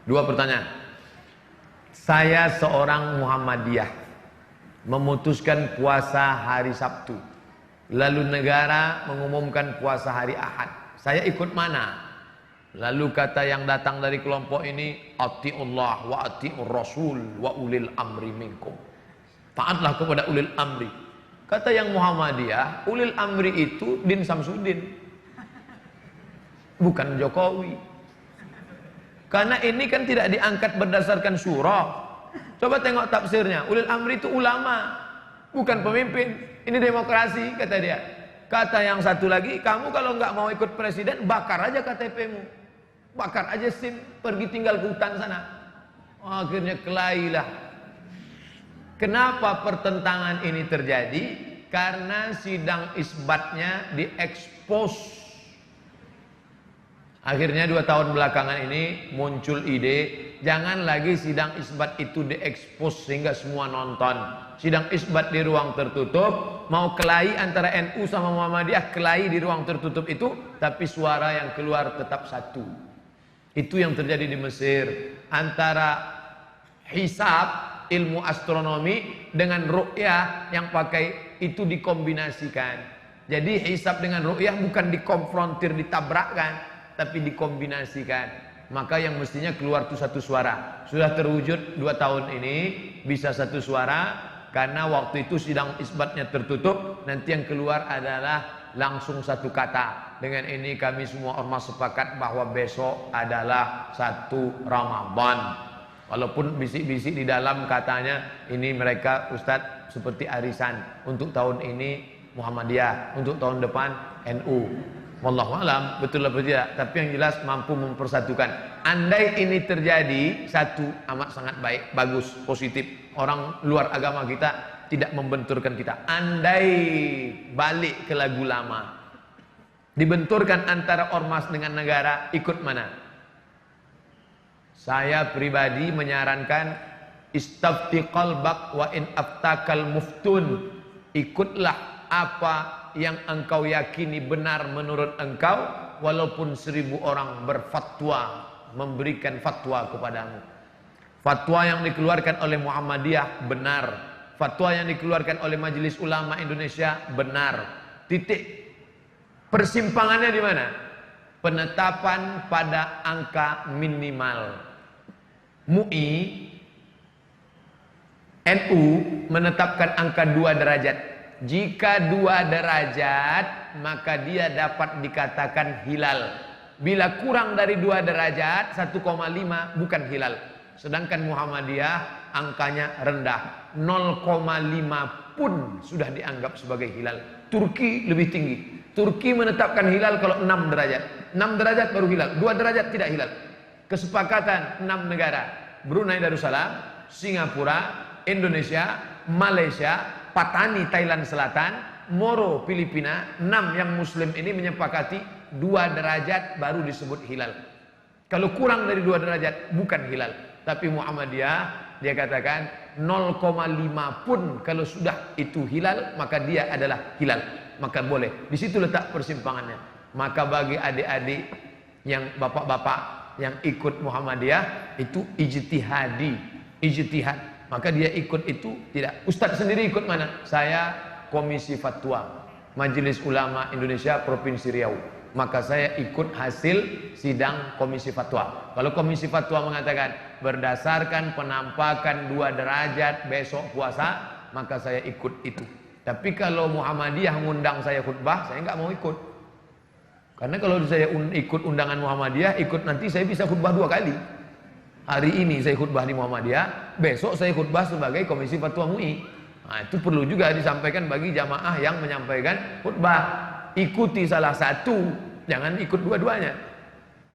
Dua pertanyaan. Saya seorang Muhammadiyah, memutuskan puasa hari Sabtu, lalu negara mengumumkan puasa hari Ahad. Saya ikut mana? Lalu kata yang datang dari kelompok ini, atiullah wa atiur rasul wa ulil amri minkum. Taatlah kepada ulil amri. Kata yang Muhammadiyah, ulil amri itu Din Samsudin, bukan Jokowi. Karena ini kan tidak diangkat berdasarkan surah. Coba tengok tafsirnya. Ulil amri itu ulama, bukan pemimpin. Ini demokrasi, kata dia. Kata yang satu lagi, kamu kalau nggak mau ikut presiden, bakar aja KTP-mu, bakar aja SIM, pergi tinggal ke hutan sana. Akhirnya kelailah. Kenapa pertentangan ini terjadi? Karena sidang isbatnya diekspos. Akhirnya 2 tahun belakangan ini muncul ide, jangan lagi sidang isbat itu diekspos sehingga semua nonton. Sidang isbat di ruang tertutup, mau kelahi antara NU sama Muhammadiyah, kelahi di ruang tertutup itu, tapi suara yang keluar tetap satu. Itu yang terjadi di Mesir. Antara hisab, ilmu astronomi, dengan ru'yah yang pakai itu dikombinasikan. Jadi hisab dengan ru'yah bukan dikonfrontir, ditabrakkan, tapi dikombinasikan. Maka yang mestinya keluar itu satu suara. Sudah terwujud 2 tahun ini bisa satu suara. Karena waktu itu sidang isbatnya tertutup, nanti yang keluar adalah langsung satu kata. Dengan ini kami semua ormas sepakat bahwa besok adalah 1 Ramadan. Walaupun bisik-bisik di dalam katanya ini mereka Ustadz seperti arisan. Untuk tahun ini Muhammadiyah, untuk tahun depan NU. Wallahu alam, betul atau tidak, tapi yang jelas mampu mempersatukan. Andai ini terjadi, satu, amat sangat baik, bagus, positif. Orang luar agama kita tidak membenturkan kita. Andai balik ke lagu lama, dibenturkan antara ormas dengan negara, ikut mana? Saya pribadi menyarankan istafti qalbak wa in aftakal muftun. Ikutlah apa yang engkau yakini benar menurut engkau, walaupun 1000 orang berfatwa, memberikan fatwa kepadamu. Fatwa yang dikeluarkan oleh Muhammadiyah benar, fatwa yang dikeluarkan oleh Majelis Ulama Indonesia benar. Titik persimpangannya di mana? Penetapan pada angka minimal. MUI, NU menetapkan angka 2 derajat. Jika 2 derajat, maka dia dapat dikatakan hilal. Bila kurang dari 2 derajat, 1,5 bukan hilal. Sedangkan Muhammadiyah angkanya rendah, 0,5 pun sudah dianggap sebagai hilal. Turki lebih tinggi. Turki menetapkan hilal kalau 6 derajat. 6 derajat baru hilal, 2 derajat tidak hilal. Kesepakatan 6 negara, Brunei Darussalam, Singapura, Indonesia, Malaysia, Patani Thailand Selatan, Moro Filipina, 6 yang muslim ini menyepakati 2 derajat baru disebut hilal. Kalau kurang dari 2 derajat bukan hilal. Tapi Muhammadiyah dia katakan 0,5 pun kalau sudah itu hilal, maka dia adalah hilal, maka boleh. Di situ letak persimpangannya. Maka bagi adik-adik yang bapak-bapak yang ikut Muhammadiyah itu ijtihadi, ijtihad. Maka dia ikut itu tidak. Ustadz sendiri ikut mana? Saya Komisi Fatwa Majelis Ulama Indonesia Provinsi Riau. Maka saya ikut hasil sidang Komisi Fatwa. Kalau Komisi Fatwa mengatakan berdasarkan penampakan 2 derajat besok puasa, maka saya ikut itu. Tapi kalau Muhammadiyah ngundang saya khutbah, saya nggak mau ikut. Karena kalau saya ikut undangan Muhammadiyah, ikut nanti saya bisa khutbah 2 kali. Hari ini saya khutbah di Muhammadiyah, besok saya khutbah sebagai Komisi Fatwa MUI. Nah, itu perlu juga disampaikan bagi jamaah yang menyampaikan khutbah. Ikuti salah satu, jangan ikut dua-duanya.